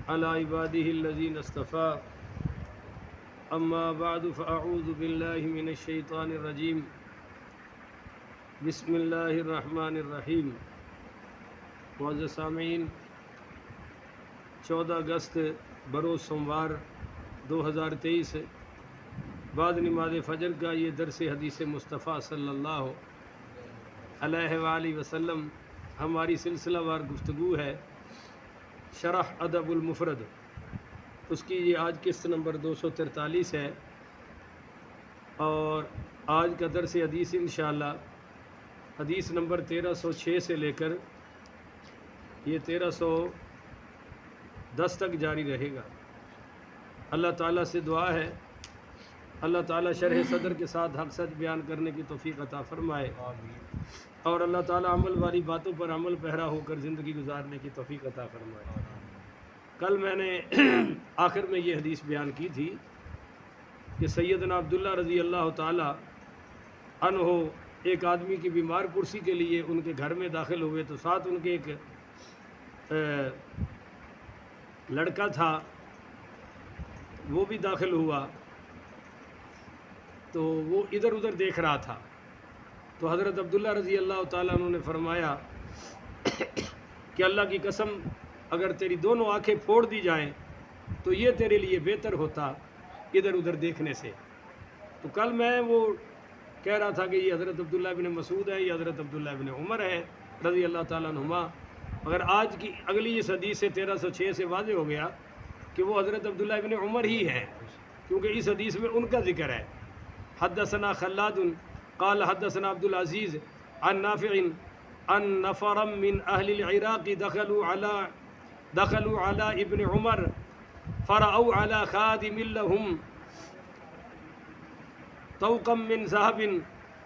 على عباده الذين اصطفى اما بعد فاعوذ بالله من الشیطان الرجیم بسم اللہ الرحمن الرحیم۔ معزز سامعین، 14 اگست بروز سوموار 2023 بعد نماز فجر کا یہ درس حدیث مصطفیٰ صلی اللہ علیہ وآلہ وسلم ہماری سلسلہ وار گفتگو ہے شرح ادب المفرد، اس کی یہ آج قسط نمبر 243 ہے، اور آج کا درس حدیث انشاءاللہ حدیث نمبر 1306 سے لے کر یہ 1310 تک جاری رہے گا۔ اللہ تعالیٰ سے دعا ہے اللہ تعالیٰ شرح صدر کے ساتھ حق سچ بیان کرنے کی توفیق عطا فرمائے، اور اللہ تعالیٰ عمل والی باتوں پر عمل پیرا ہو کر زندگی گزارنے کی توفیق عطا فرمائے۔ کل میں نے آخر میں یہ حدیث بیان کی تھی کہ سیدنا عبداللہ رضی اللہ تعالیٰ عنہ ایک آدمی کی بیمار پرسی کے لیے ان کے گھر میں داخل ہوئے، تو ساتھ ان کے ایک لڑکا تھا، وہ بھی داخل ہوا، تو وہ ادھر ادھر دیکھ رہا تھا۔ تو حضرت عبداللہ رضی اللہ تعالیٰ عنہ نے فرمایا کہ اللہ کی قسم اگر تیری دونوں آنکھیں پھوڑ دی جائیں تو یہ تیرے لیے بہتر ہوتا ادھر ادھر دیکھنے سے۔ تو کل میں وہ کہہ رہا تھا کہ یہ حضرت عبداللہ ابن مسعود ہے، یہ حضرت عبداللہ ابن عمر ہے رضی اللہ تعالیٰ عنہما، مگر آج کی اگلی اس حدیث سے 1306 سے واضح ہو گیا کہ وہ حضرت عبداللہ ابن عمر ہی ہے، کیونکہ اس حدیث میں ان کا ذکر ہے۔ حدثنا خلاد قال حدثنا عبد العزیز عن نافع ان نفرا من اہل العراق دخلوا على ابن عمر فرأوا على خادم لهم طوقا من ذهب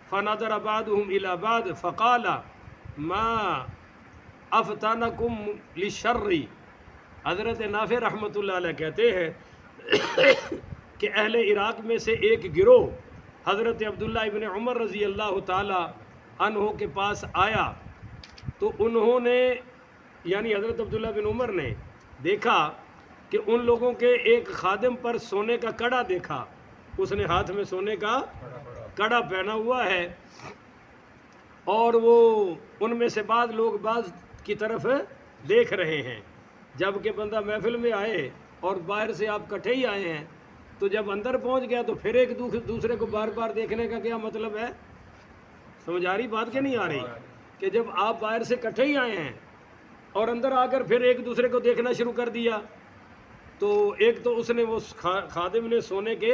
فنظر بعضهم إلى بعض فقال ما افتنكم للشر۔ حضرت نافع رحمۃ اللہ علیہ کہتے ہیں کہ اہل عراق میں سے ایک گروہ حضرت عبداللہ ابن عمر رضی اللہ تعالی عنہ کے پاس آیا، تو انہوں نے یعنی حضرت عبداللہ بن عمر نے دیکھا کہ ان لوگوں کے ایک خادم پر سونے کا کڑا دیکھا، اس نے ہاتھ میں سونے کا کڑا پہنا ہوا ہے، اور وہ ان میں سے بعض لوگ بعض کی طرف دیکھ رہے ہیں۔ جب کہ بندہ محفل میں آئے اور باہر سے آپ کٹھے ہی آئے ہیں، تو جب اندر پہنچ گیا تو پھر ایک دوسرے کو بار بار دیکھنے کا کیا مطلب ہے؟ سمجھ آ رہی بات کہ نہیں آ رہی؟ کہ جب آپ باہر سے کٹھے ہی آئے ہیں اور اندر آ کر پھر ایک دوسرے کو دیکھنا شروع کر دیا، تو ایک تو اس نے وہ خادم نے سونے کے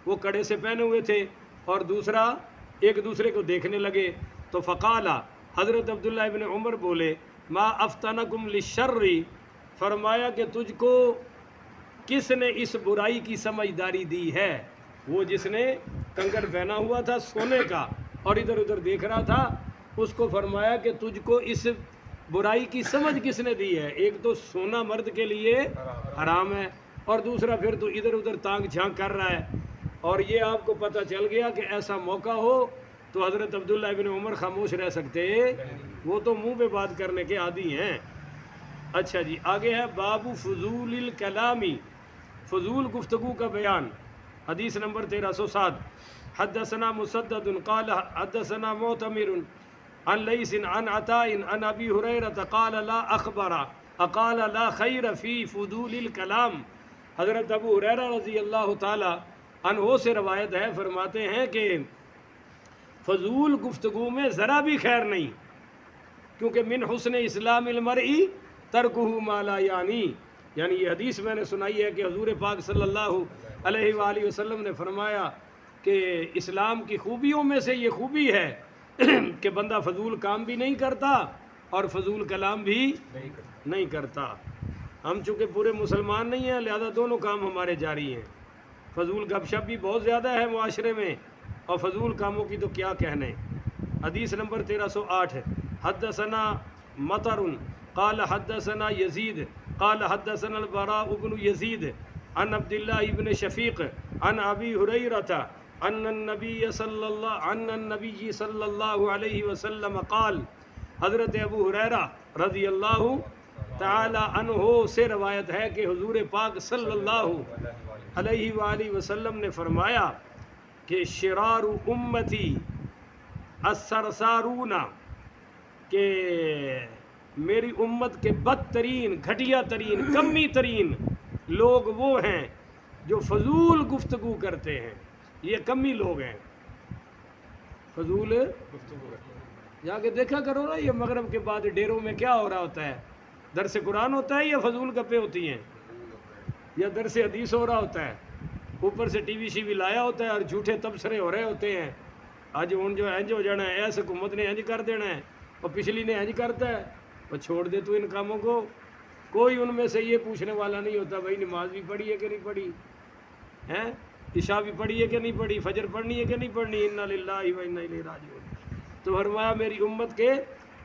وہ کڑے سے پہنے ہوئے تھے، اور دوسرا ایک دوسرے کو دیکھنے لگے۔ تو فقالا حضرت عبداللہ ابن عمر بولے ما افتنکم للشر، فرمایا کہ تجھ کو کس نے اس برائی کی سمجھداری دی ہے؟ وہ جس نے کنگن پہنا ہوا تھا سونے کا اور ادھر ادھر دیکھ رہا تھا، اس کو فرمایا کہ تجھ کو اس برائی کی سمجھ کس نے دی ہے؟ ایک تو سونا مرد کے لیے حرام ہے، اور دوسرا پھر تو ادھر ادھر تانگ جھانک کر رہا ہے۔ اور یہ آپ کو پتہ چل گیا کہ ایسا موقع ہو تو حضرت عبداللہ ابن عمر خاموش رہ سکتے، وہ تو منہ پہ بات کرنے کے عادی ہیں۔ اچھا جی، آگے ہے باب فضول الکلامی، فضول گفتگو کا بیان، حدیث نمبر 1307۔ حدثنا مسدد قال حدثنا معتمر عن لیث عن عطاء عن ابی ہریرہ قال لا خیر فی فضول الکلام۔ حضرت ابو ہریرہ رضی اللہ تعالی عنہ سے روایت ہے، فرماتے ہیں کہ فضول گفتگو میں ذرا بھی خیر نہیں، کیونکہ من حسن اسلام المرء ترکہ ما لا یعنی یہ حدیث میں نے سنائی ہے کہ حضور پاک صلی اللہ علیہ وآلہ وسلم نے فرمایا کہ اسلام کی خوبیوں میں سے یہ خوبی ہے کہ بندہ فضول کام بھی نہیں کرتا اور فضول کلام بھی نہیں کرتا۔ ہم چونکہ پورے مسلمان نہیں ہیں، لہذا دونوں کام ہمارے جاری ہیں۔ فضول گپ شپ بھی بہت زیادہ ہے معاشرے میں، اور فضول کاموں کی تو کیا کہنے۔ حدیث نمبر 1308۔ حدثنا مطر قال حدثنا یزید قال حدثنا البراء بن یزید عن عبداللہ ابن شفیق عن ابی ہریرہ ان النبی صلی اللہ علیہ وسلم قال، حضرت ابو ہریرہ رضی اللہ تعالی عنہ سے روایت ہے کہ حضور پاک صلی اللہ علیہ وآلہ وسلم نے فرمایا کہ شرار امتی السرسارون، کہ میری امت کے بدترین، گھٹیا ترین، کمی ترین لوگ وہ ہیں جو فضول گفتگو کرتے ہیں. یہ کمی لوگ ہیں، فضول گفتگو. جا کے دیکھا کرو نا یہ مغرب کے بعد ڈیروں میں کیا ہو رہا ہوتا ہے، درس قرآن ہوتا ہے یا فضول گپیں ہوتی ہیں، یا درس حدیث ہو رہا ہوتا ہے، اوپر سے ٹی وی شی وی لایا ہوتا ہے اور جھوٹے تبصرے ہو رہے ہوتے ہیں. آج ان جو انج ہو جانا ہے، ایس حکومت نے انج کر دینا ہے اور پچھلی نے انج کرتا ہے، اور چھوڑ دے تو ان کاموں کو. کوئی ان میں سے یہ پوچھنے والا نہیں ہوتا بھائی نماز بھی پڑھی ہے کہ نہیں پڑھی ہے، عشاء بھی پڑھی ہے کہ نہیں پڑھی، فجر پڑھنی ہے کہ نہیں پڑھنی. انا للہ و انا الیہ راجعون. تو فرمایا میری امت کے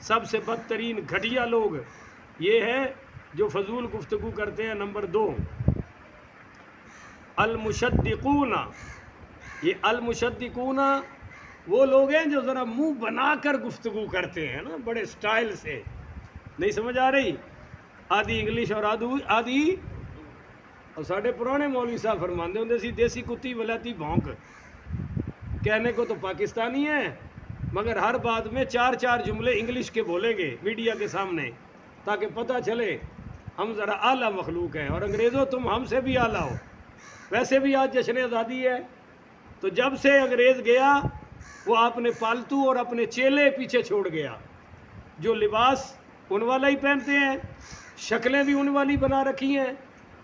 سب سے بدترین گھٹیا لوگ یہ ہیں جو فضول گفتگو کرتے ہیں. نمبر 2 المشدقون. یہ المشدقون وہ لوگ ہیں جو ذرا منہ بنا کر گفتگو کرتے ہیں نا، بڑے سٹائل سے. نہیں سمجھ آ رہی؟ آدھی انگلش اور آدھی اور ساڑھے پرانے مولوی صاحب فرماندے ہوں سی دیسی کتی ولایتی بھونک. کہنے کو تو پاکستانی ہے مگر ہر بات میں 4 جملے انگلش کے بولیں گے میڈیا کے سامنے تاکہ پتہ چلے ہم ذرا اعلیٰ مخلوق ہیں. اور انگریزوں تم ہم سے بھی اعلیٰ ہو. ویسے بھی آج جشن آزادی ہے، تو جب سے انگریز گیا وہ اپنے پالتو اور اپنے چیلے پیچھے چھوڑ گیا. جو لباس ان والا ہی پہنتے ہیں، شکلیں بھی ان والی بنا رکھی ہیں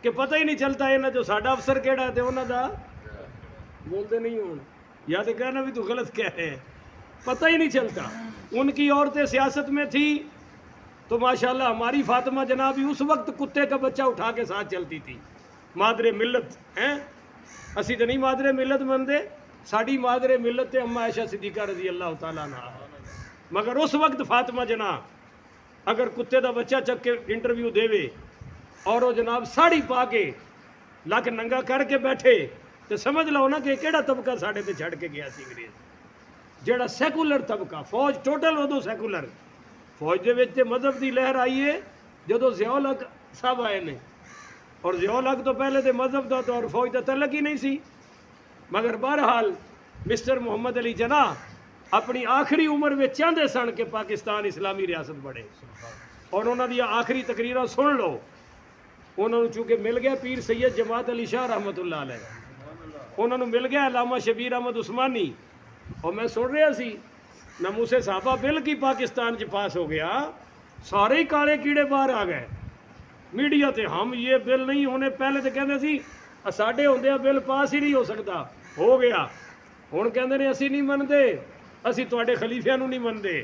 کہ پتہ ہی نہیں چلتا ہے نا جو ساڈا افسر کیڑا ہے انہوں دا بولتے نہیں ہوں یا تو کہنا بھی تو غلط کہہ رہے ہیں، پتہ ہی نہیں چلتا. ان کی عورتیں سیاست میں تھی تو ماشاءاللہ ہماری فاطمہ جنابی اس وقت کتے کا بچہ اٹھا کے ساتھ چلتی تھی. مادر ملت ہیں، اسی تو نہیں مادر ملت مندے، ساڑی مادر ملت ہے اما عائشہ صدیقہ رضی اللہ تعالیٰ عنہ. مگر اس وقت فاطمہ جناب اگر کتے دا بچہ چک کے انٹرویو دے وے اور وہ جناب ساڑی پا کے لک ننگا کر کے بیٹھے تو سمجھ لو نا کہ کیڑا طبقہ ساڑے تے چھڑ کے گیا سی انگریز. جیڑا سیکولر طبقہ، فوج ٹوٹل ادو سیکولر، فوج دے وچ تے مذہب دی لہر آئی ہے جدو ضیاء الحق صاحب آئے نے، اور ضیاء الحق تو پہلے تے مذہب دا تو اور فوج دا تعلق ہی نہیں سی. مگر بہرحال مسٹر محمد علی جناح اپنی آخری عمر میں چاہتے سن کہ پاکستان اسلامی ریاست بڑھے، اور انہوں نے آخری تقریریں سن لو. انہوں نے چونکہ مل گیا پیر سید جماعت علی شاہ رحمۃ اللہ علیہ، انہوں نے مل گیا علامہ شبیر احمد عثمانی، اور میں سن رہا سی ناموس صحابہ بل کی پاکستان چ پاس ہو گیا، سارے ہی کالے کیڑے باہر آ گئے میڈیا تے. ہم یہ بل نہیں ہونے، پہلے تو کہتے سی ساڈے ہوندے بل پاس ہی نہیں ہو سکتا، ہو گیا. ہن کہندے نے اسی نہیں منتے، اسی تواڈے خلیفیاں نو نہیں منتے،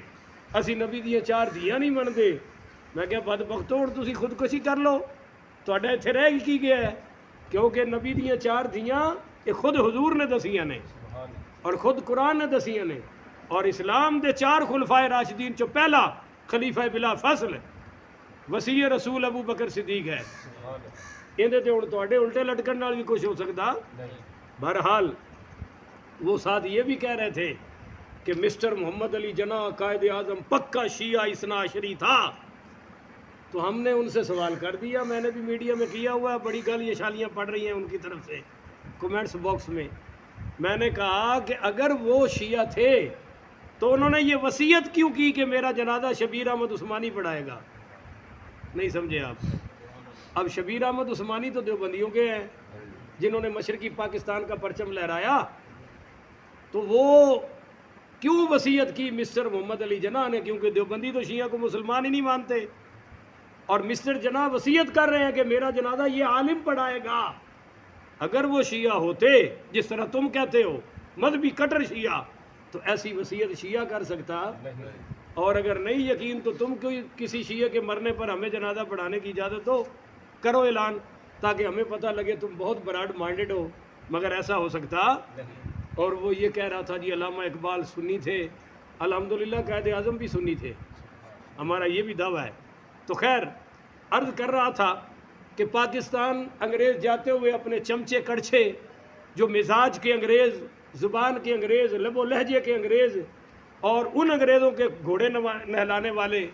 اسی نبی دیاں 4 دھیاں نہیں منتے. میں کہا بدبختو ہن تسی خودکشی کر لو، تواڈا ایتھے رہ کی گیا ہے، کیونکہ نبی دیاں 4 دھیاں یہ خود حضور نے دسیاں نے اور خود قرآن نے دسیاں نے. اور اسلام دے 4 خلفائے راشدین چو پہلا خلیفہ بلا فصل وسیع رسول ابو بکر صدیق ہے. اندے تے ہن تواڈے الٹے لٹکن نال بھی کچھ ہو سکتا. بہرحال وہ ساتھ یہ بھی کہہ رہے تھے کہ مسٹر محمد علی جناح قائد اعظم پکا شیعہ اثنا عشری تھا. تو ہم نے ان سے سوال کر دیا، میں نے بھی میڈیا میں کیا ہوا ہے، بڑی گالیاں شالیاں پڑ رہی ہیں ان کی طرف سے کومنٹس باکس میں. میں نے کہا کہ اگر وہ شیعہ تھے تو انہوں نے یہ وصیت کیوں کی کہ میرا جنازہ شبیر احمد عثمانی پڑھائے گا؟ نہیں سمجھے آپ؟ اب شبیر احمد عثمانی تو دیوبندیوں کے ہیں جنہوں نے مشرقی پاکستان کا پرچم لہرایا، تو وہ کیوں وصیت کی مسٹر محمد علی جناح نے؟ کیونکہ دیوبندی تو شیعہ کو مسلمان ہی نہیں مانتے، اور مسٹر جناح وصیت کر رہے ہیں کہ میرا جنازہ یہ عالم پڑھائے گا. اگر وہ شیعہ ہوتے جس طرح تم کہتے ہو مذہبی کٹر شیعہ، تو ایسی وصیت شیعہ کر سکتا؟ اور اگر نہیں یقین تو تم کوئی کسی شیعہ کے مرنے پر ہمیں جنازہ پڑھانے کی اجازت ہو، کرو اعلان تاکہ ہمیں پتہ لگے تم بہت براڈ مائنڈڈ ہو. مگر ایسا ہو سکتا؟ اور وہ یہ کہہ رہا تھا جی علامہ اقبال سنی تھے، الحمدللہ قائد اعظم بھی سنی تھے، ہمارا یہ بھی دعویٰ ہے. تو خیر عرض کر رہا تھا کہ پاکستان انگریز جاتے ہوئے اپنے چمچے کڑچھے جو مزاج کے انگریز، زبان کے انگریز، لب و لہجے کے انگریز، اور ان انگریزوں کے گھوڑے نہلانے والے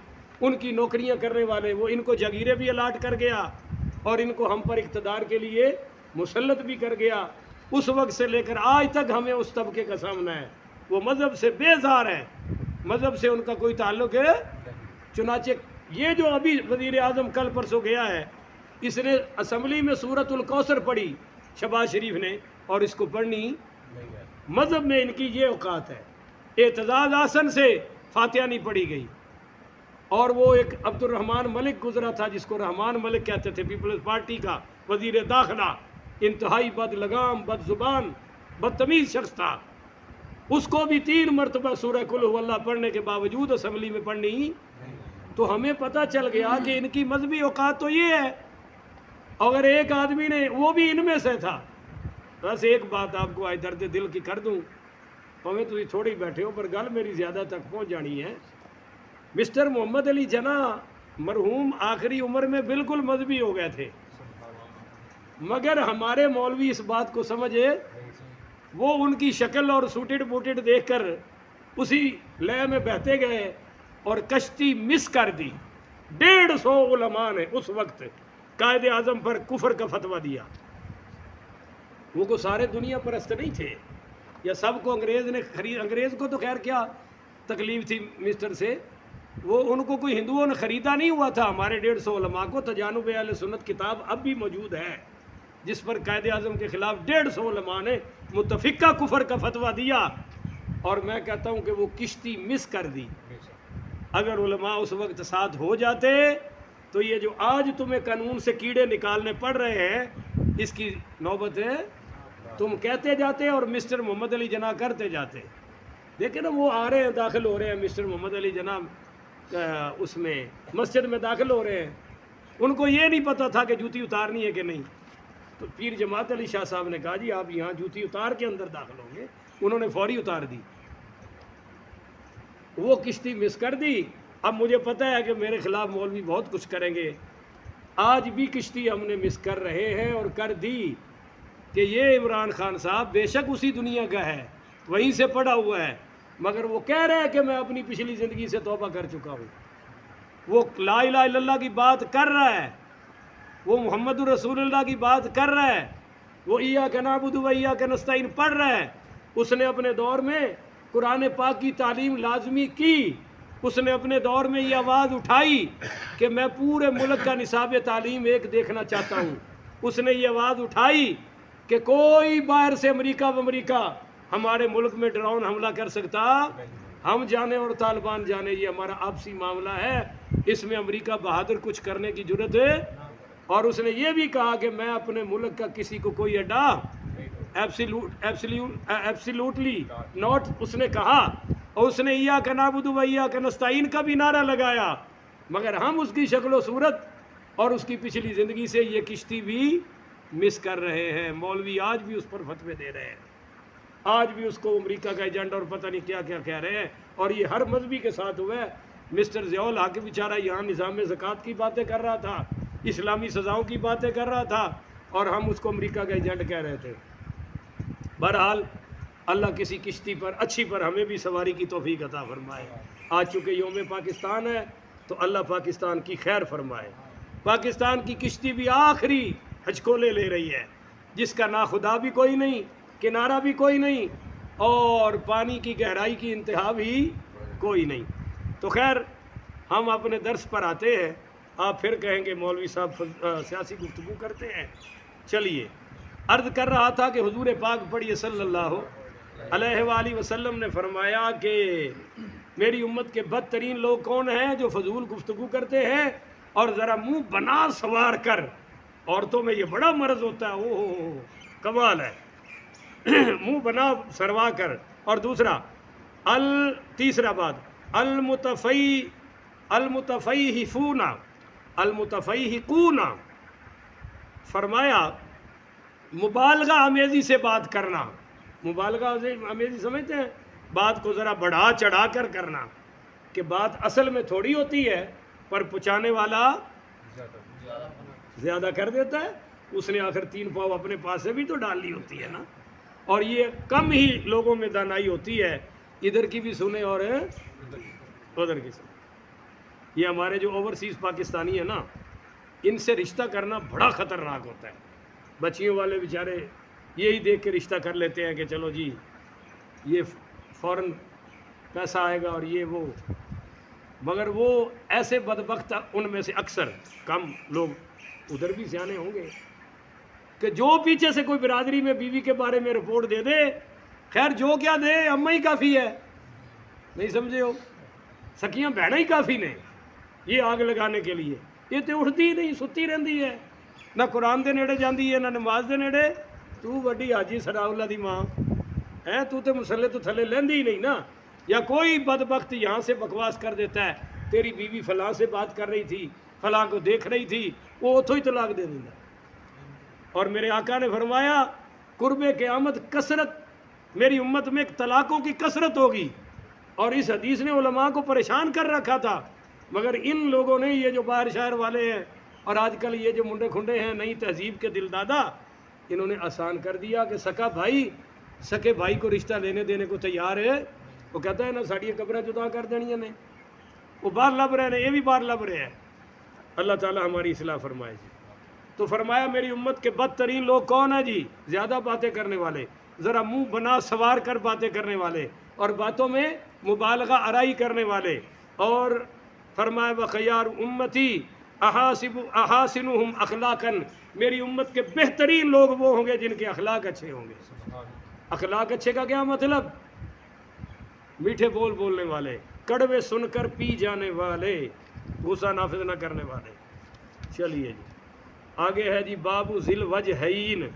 ان کی نوکریاں کرنے والے، وہ ان کو جگیریں بھی الاٹ کر گیا اور ان کو ہم پر اقتدار کے لیے مسلط بھی کر گیا۔ اس وقت سے لے کر آج تک ہمیں اس طبقے کا سامنا ہے، وہ مذہب سے بیزار ہے، مذہب سے ان کا کوئی تعلق ہے۔ چنانچہ یہ جو ابھی وزیر اعظم کل پرسوں گیا ہے، اس نے اسمبلی میں سورۃ الکوثر پڑھی شہباز شریف نے، اور اس کو پڑھنی مذہب میں ان کی یہ اوقات ہے۔ اعتزاز آسن سے فاتحہ نہیں پڑھی گئی، اور وہ ایک عبد الرحمان ملک گزرا تھا جس کو رحمان ملک کہتے تھے، پیپلز پارٹی کا وزیر داخلہ، انتہائی بد لگام، بد زبان، بدتمیز شخص تھا، اس کو بھی 3 مرتبہ سورہ قل هو اللہ پڑھنے کے باوجود اسمبلی میں پڑھنی۔ تو ہمیں پتہ چل گیا کہ ان کی مذہبی اوقات تو یہ ہے۔ اگر ایک آدمی نے، وہ بھی ان میں سے تھا۔ بس ایک بات آپ کو آج درد دل کی کر دوں، ہمیں تو تھوڑی بیٹھے ہو پر گل میری زیادہ تک پہنچ جانی ہے۔ مسٹر محمد علی جناح مرحوم آخری عمر میں بالکل مذہبی ہو گئے تھے، مگر ہمارے مولوی اس بات کو سمجھے، وہ ان کی شکل اور سوٹڈ بوٹڈ دیکھ کر اسی لے میں بہتے گئے اور کشتی مس کر دی۔ 150 علماء نے اس وقت قائد اعظم پر کفر کا فتویٰ دیا۔ وہ کو سارے دنیا پرست نہیں تھے، یا سب کو انگریز نے خرید، انگریز کو تو خیر کیا تکلیف تھی مسٹر سے، وہ ان کو کوئی ہندوؤں نے خریدا نہیں ہوا تھا۔ ہمارے 150 علماء کو تجانب اہل سنت کتاب اب بھی موجود ہے، جس پر قائد اعظم کے خلاف 150 علماء نے متفقہ کفر کا فتویٰ دیا، اور میں کہتا ہوں کہ وہ کشتی مس کر دی۔ اگر علماء اس وقت ساتھ ہو جاتے تو یہ جو آج تمہیں قانون سے کیڑے نکالنے پڑ رہے ہیں، اس کی نوبت ہے تم کہتے جاتے اور مسٹر محمد علی جناح کرتے جاتے۔ دیکھیں نا، وہ آ رہے ہیں، داخل ہو رہے ہیں، مسٹر محمد علی جناح اس میں مسجد میں داخل ہو رہے ہیں، ان کو یہ نہیں پتہ تھا کہ جوتی اتارنی ہے کہ نہیں۔ تو پیر جماعت علی شاہ صاحب نے کہا جی آپ یہاں جوتی اتار کے اندر داخل ہوں گے، انہوں نے فوری اتار دی، وہ کشتی مس کر دی۔ اب مجھے پتہ ہے کہ میرے خلاف مولوی بہت کچھ کریں گے، آج بھی کشتی ہم نے مس کر رہے ہیں اور کر دی کہ یہ عمران خان صاحب بے شک اسی دنیا کا ہے، وہیں سے پڑا ہوا ہے، مگر وہ کہہ رہا ہے کہ میں اپنی پچھلی زندگی سے توبہ کر چکا ہوں، وہ لا الہ الا اللہ کی بات کر رہا ہے، وہ محمد رسول اللہ کی بات کر رہا ہے، وہ ایاک نعبد و ایاک نستعین پڑھ رہا ہے۔ اس نے اپنے دور میں قرآن پاک کی تعلیم لازمی کی، اس نے اپنے دور میں یہ آواز اٹھائی کہ میں پورے ملک کا نصاب تعلیم ایک دیکھنا چاہتا ہوں، اس نے یہ آواز اٹھائی کہ کوئی باہر سے امریکہ ہمارے ملک میں ڈرون حملہ کر سکتا، ہم جانے اور طالبان جانے، یہ ہمارا آپسی معاملہ ہے، اس میں امریکہ بہادر کچھ کرنے کی جرت ہے۔ اور اس نے یہ بھی کہا کہ میں اپنے ملک کا کسی کو کوئی اڈا ایبسلیوٹلی ناٹ، اس نے کہا، اور اس نے ایاک نعبد و ایاک نستعین کا بھی نعرہ لگایا، مگر ہم اس کی شکل و صورت اور اس کی پچھلی زندگی سے یہ کشتی بھی مس کر رہے ہیں۔ مولوی آج بھی اس پر فتوے دے رہے ہیں، آج بھی اس کو امریکہ کا ایجنٹ اور پتہ نہیں کیا کیا کہہ رہے ہیں، اور یہ ہر مذہبی کے ساتھ ہوا ہے۔ مسٹر ضیاء الحق بیچارہ یہاں نظام زکوٰۃ کی باتیں کر رہا تھا، اسلامی سزاؤں کی باتیں کر رہا تھا، اور ہم اس کو امریکہ کا ایجنٹ کہہ رہے تھے۔ بہرحال اللہ کسی کشتی پر اچھی پر ہمیں بھی سواری کی توفیق عطا فرمائے۔ آج چونکہ یوم پاکستان ہے تو اللہ پاکستان کی خیر فرمائے۔ پاکستان کی کشتی بھی آخری ہچکولے لے رہی ہے، جس کا نہ خدا بھی کوئی نہیں، کنارہ بھی کوئی نہیں، اور پانی کی گہرائی کی انتہا بھی کوئی نہیں۔ تو خیر ہم اپنے درس پر آتے ہیں، آپ پھر کہیں گے مولوی صاحب سیاسی گفتگو کرتے ہیں۔ چلیے، عرض کر رہا تھا کہ حضور پاک پڑھیے صلی اللہ علیہ وآلہ وسلم نے فرمایا کہ میری امت کے بدترین لوگ کون ہیں؟ جو فضول گفتگو کرتے ہیں اور ذرا منہ بنا سوار کر، عورتوں میں یہ بڑا مرض ہوتا ہے، اوہ کمال ہے، منہ بنا سروا کر۔ اور دوسرا تیسرا بات، المتفیہقون، فرمایا مبالغہ آمیزی سے بات کرنا۔ مبالغہ آمیزی سمجھتے ہیں؟ بات کو ذرا بڑھا چڑھا کر کرنا، کہ بات اصل میں تھوڑی ہوتی ہے پر پہنچانے والا زیادہ کر دیتا ہے۔ اس نے آخر 3 پاؤ اپنے پاس سے بھی تو ڈال لی ہوتی ہے نا۔ اور یہ کم ہی لوگوں میں دانائی ہوتی ہے، ادھر کی بھی سنے اور ادھر کی سنے۔ یہ ہمارے جو اوورسیز پاکستانی ہیں نا، ان سے رشتہ کرنا بڑا خطرناک ہوتا ہے. بچیوں والے بیچارے یہی دیکھ کے رشتہ کر لیتے ہیں کہ چلو جی یہ فوراً پیسہ آئے گا اور یہ وہ، مگر وہ ایسے بدبخت ان میں سے اکثر کم لوگ ادھر بھی سیانے ہوں گے کہ جو پیچھے سے کوئی برادری میں بیوی کے بارے میں رپورٹ دے دے، خیر جو کیا دے اماں ہی کافی ہے، نہیں سمجھے ہو، سکیاں بہنیں ہی کافی نے یہ آگ لگانے کے لیے. یہ تو اٹھتی ہی نہیں، ستی رہتی ہے، نہ قرآن دے نیڑے جاندی ہے نہ نماز دے نیڑے. تو وڈی حاجی سراؤ اللہ دی ماں ہے، تو تے مسلے تو تھلے لیندی ہی نہیں نا. یا کوئی بدبخت یہاں سے بکواس کر دیتا ہے، تیری بیوی فلاں سے بات کر رہی تھی، فلاں کو دیکھ رہی تھی، وہ اتھو ہی طلاق دے دینا. اور میرے آقا نے فرمایا قرب قیامت کثرت، میری امت میں طلاقوں کی کثرت ہوگی. اور اس حدیث نے علماء کو پریشان کر رکھا تھا، مگر ان لوگوں نے، یہ جو باہر شہر والے ہیں اور آج کل یہ جو منڈے کھنڈے ہیں نئی تہذیب کے دل دادا، انہوں نے آسان کر دیا کہ سکا بھائی سکے بھائی کو رشتہ لینے دینے کو تیار ہے. وہ کہتا ہے نا ساڑی قبریں جدا کر دینی نے، وہ باہر لب رہے ہیں، یہ بھی باہر لب رہے ہیں. اللہ تعالی ہماری اصلاح فرمائے جی. تو فرمایا میری امت کے بدترین لوگ کون ہیں جی؟ زیادہ باتیں کرنے والے، ذرا منہ بنا سوار کر باتیں کرنے والے، اور باتوں میں مبالغہ آرائی کرنے والے. اور فرمایا وخیار امتی احاسنہم اخلاقا، میری امت کے بہترین لوگ وہ ہوں گے جن کے اخلاق اچھے ہوں گے. اخلاق اچھے کا کیا مطلب؟ میٹھے بول بولنے والے، کڑوے سن کر پی جانے والے، غصہ نافذ نہ کرنے والے. چلیے جی آگے ہے جی باب ذل وجہین،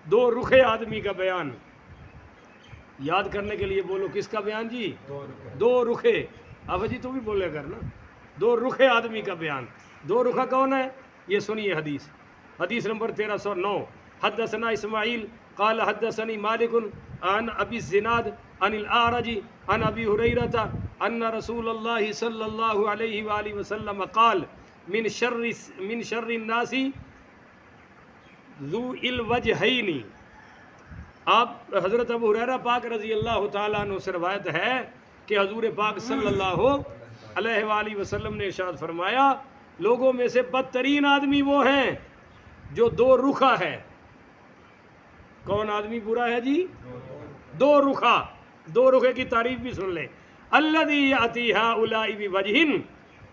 دو رخے آدمی کا بیان. یاد کرنے کے لیے بولو کس کا بیان جی؟ دو رخے. اب جی تو بھی بولے کر نا، دو رخے آدمی کا بیان. دو رخا کون ہے؟ یہ سنیے حدیث. حدیث نمبر 1309. حدثنا اسماعیل قال حدثني مالك عن ابي الزناد عن الاعرج عن ابي هريره ان رسول الله صلى الله عليه واله وسلم قال من شر الناس ذو الوجہین. آپ حضرت ابو ہریرہ پاک رضی اللہ تعالیٰ عنہ سے روایت ہے کہ حضور پاک صلی اللہ علیہ وآلہ وسلم نے ارشاد فرمایا لوگوں میں سے بدترین آدمی وہ ہیں جو دو رخا ہے. کون آدمی برا ہے جی؟ دو رخا. دو رخے کی تعریف بھی سن لیں. الذی یاتی ہؤلاء بوجہ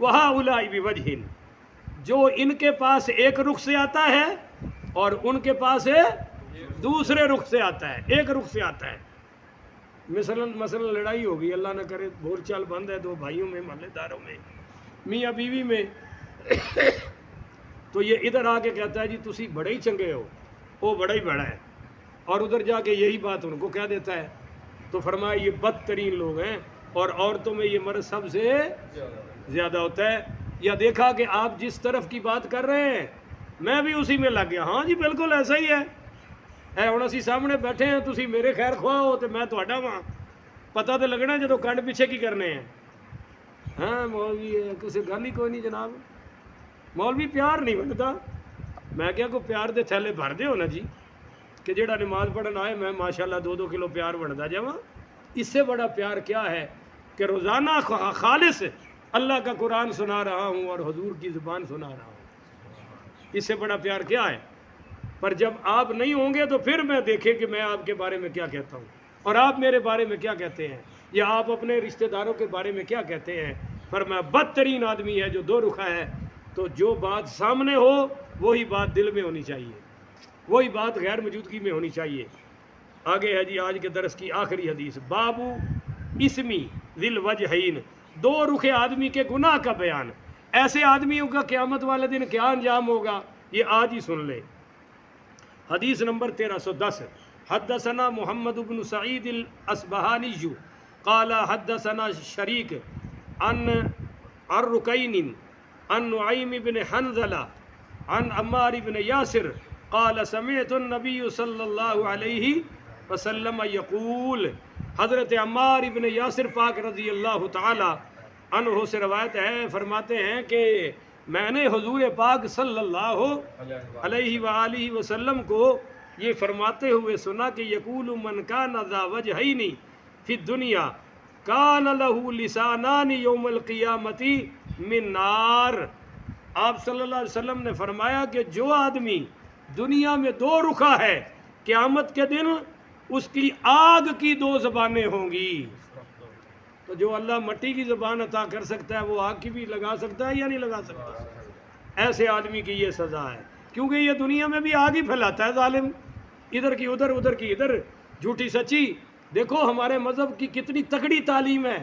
وہؤلاء بوجہ، جو ان کے پاس ایک رخ سے آتا ہے اور ان کے پاس دوسرے رخ سے آتا ہے، ایک رخ سے آتا ہے. مثلا لڑائی ہوگی، اللہ نہ کرے بول چال بند ہے دو بھائیوں میں، محلے داروں میں، میاں بیوی میں، تو یہ ادھر آ کے کہتا ہے جی تسی بڑے ہی چنگے ہو، وہ بڑا ہی بڑا ہے، اور ادھر جا کے یہی بات ان کو کہہ دیتا ہے. تو فرمایا یہ بدترین لوگ ہیں. اور عورتوں میں یہ مرض سب سے زیادہ ہوتا ہے. یا دیکھا کہ آپ جس طرف کی بات کر رہے ہیں میں بھی اسی میں لگ گیا. ہاں جی بالکل ایسا ہی ہے. ہن اسی سامنے بیٹھے ہیں، تسی میرے خیر خواہ ہو تو میں تہاڈا واں، پتہ تو لگنا جدو کنڈ پیچھے کی کرنے ہیں. ہاں مولوی کسی گل ہی کوئی نہیں جناب، مولوی پیار نہیں ونڈتا. میں کیا کوئی پیار دے تھیلے بھر دے ہو نا جی کہ جیڑا نماز پڑھن آئے میں ماشاءاللہ 2-2 کلو پیار ونڈتا جاواں. اس سے بڑا پیار کیا ہے کہ روزانہ خالص اللہ کا قرآن سنا رہا ہوں اور حضور کی زبان سنا رہا ہوں. اس سے بڑا پیار کیا ہے؟ پر جب آپ نہیں ہوں گے تو پھر میں دیکھیں کہ میں آپ کے بارے میں کیا کہتا ہوں اور آپ میرے بارے میں کیا کہتے ہیں، یا آپ اپنے رشتہ داروں کے بارے میں کیا کہتے ہیں. فرمایا بدترین آدمی ہے جو دو رخا ہے. تو جو بات سامنے ہو وہی بات دل میں ہونی چاہیے، وہی بات غیر موجودگی میں ہونی چاہیے. آگے ہے جی آج کے درس کی آخری حدیث. بابو اسمی ذل وجہین، دو رخے آدمی کے گناہ کا بیان. ایسے آدمیوں کا قیامت والے دن کیا انجام ہوگا یہ آج ہی سن لے. حدیث نمبر 1310. حدثنا محمد بن سعید الاسبہانی قال حدثنا شریک عن الرکین عن نعیم بن حنظلہ عن عمار بن یاسر قال سمعت النبی صلی اللہ علیہ وسلم یقول. حضرت عمار بن یاسر پاک رضی اللہ تعالی عنہ سے روایت ہے، فرماتے ہیں کہ میں نے حضور پاک صلی اللہ علیہ وآلہ وسلم کو یہ فرماتے ہوئے سنا کہ یقول من کان ذا وجہین فی الدنیا کان لہ لسانان یوم القیامت من نار۔ آپ صلی اللہ علیہ وسلم نے فرمایا کہ جو آدمی دنیا میں دو رخا ہے، قیامت کے دن اس کی آگ کی دو زبانیں ہوں گی۔ تو جو اللہ مٹی کی زبان عطا کر سکتا ہے وہ آگ کی بھی لگا سکتا ہے یا نہیں لگا سکتا؟ ایسے آدمی کی یہ سزا ہے، کیونکہ یہ دنیا میں بھی آگ ہی پھیلاتا ہے ظالم، ادھر کی ادھر، ادھر کی ادھر، جھوٹی سچی۔ دیکھو ہمارے مذہب کی کتنی تکڑی تعلیم ہے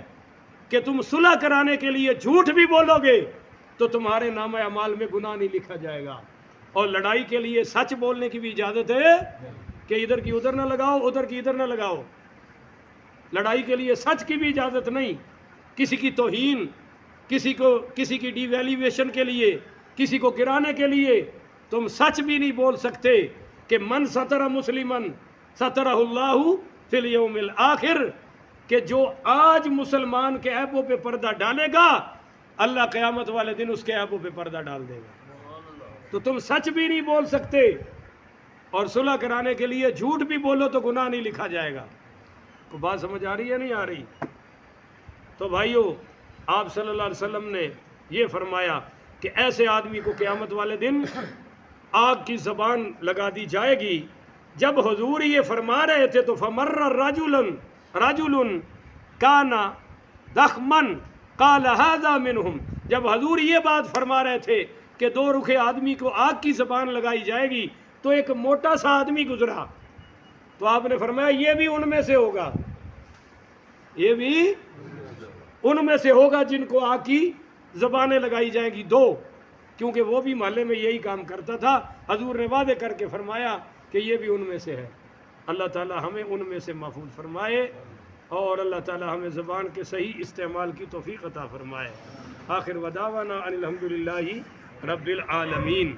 کہ تم صلح کرانے کے لیے جھوٹ بھی بولو گے تو تمہارے نامہ اعمال میں گناہ نہیں لکھا جائے گا، اور لڑائی کے لیے سچ بولنے کی بھی اجازت ہے کہ ادھر کی ادھر نہ لگاؤ، ادھر کی ادھر نہ لگاؤ۔ لڑائی کے لیے سچ کی بھی اجازت نہیں، کسی کی توہین، کسی کی ڈی ویلیویشن کے لیے، کسی کو گرانے کے لیے تم سچ بھی نہیں بول سکتے کہ من ستر مسلمن سترہ اللہ فی الیوم الآخر، کہ جو آج مسلمان کے عیبوں پہ پردہ ڈالے گا اللہ قیامت والے دن اس کے عیبوں پہ پردہ ڈال دے گا۔ تو تم سچ بھی نہیں بول سکتے، اور صلح کرانے کے لیے جھوٹ بھی بولو تو گناہ نہیں لکھا جائے گا۔ کو بات سمجھ آ رہی ہے نہیں آ رہی؟ تو بھائیو، آپ صلی اللہ علیہ وسلم نے یہ فرمایا کہ ایسے آدمی کو قیامت والے دن آگ کی زبان لگا دی جائے گی۔ جب حضور یہ فرما رہے تھے تو فمر رجل کان ضخمن قال ھذا منہم، جب حضور یہ بات فرما رہے تھے کہ دو رخے آدمی کو آگ کی زبان لگائی جائے گی تو ایک موٹا سا آدمی گزرا، تو آپ نے فرمایا یہ بھی ان میں سے ہوگا، یہ بھی ان میں سے ہوگا جن کو آگ کی زبانیں لگائی جائیں گی، دو، کیونکہ وہ بھی محلے میں یہی کام کرتا تھا۔ حضور نے وعدے کر کے فرمایا کہ یہ بھی ان میں سے ہے۔ اللہ تعالی ہمیں ان میں سے محفوظ فرمائے، اور اللہ تعالی ہمیں زبان کے صحیح استعمال کی توفیق عطا فرمائے۔ آخر ودعوانا ان الحمدللہ رب العالمین۔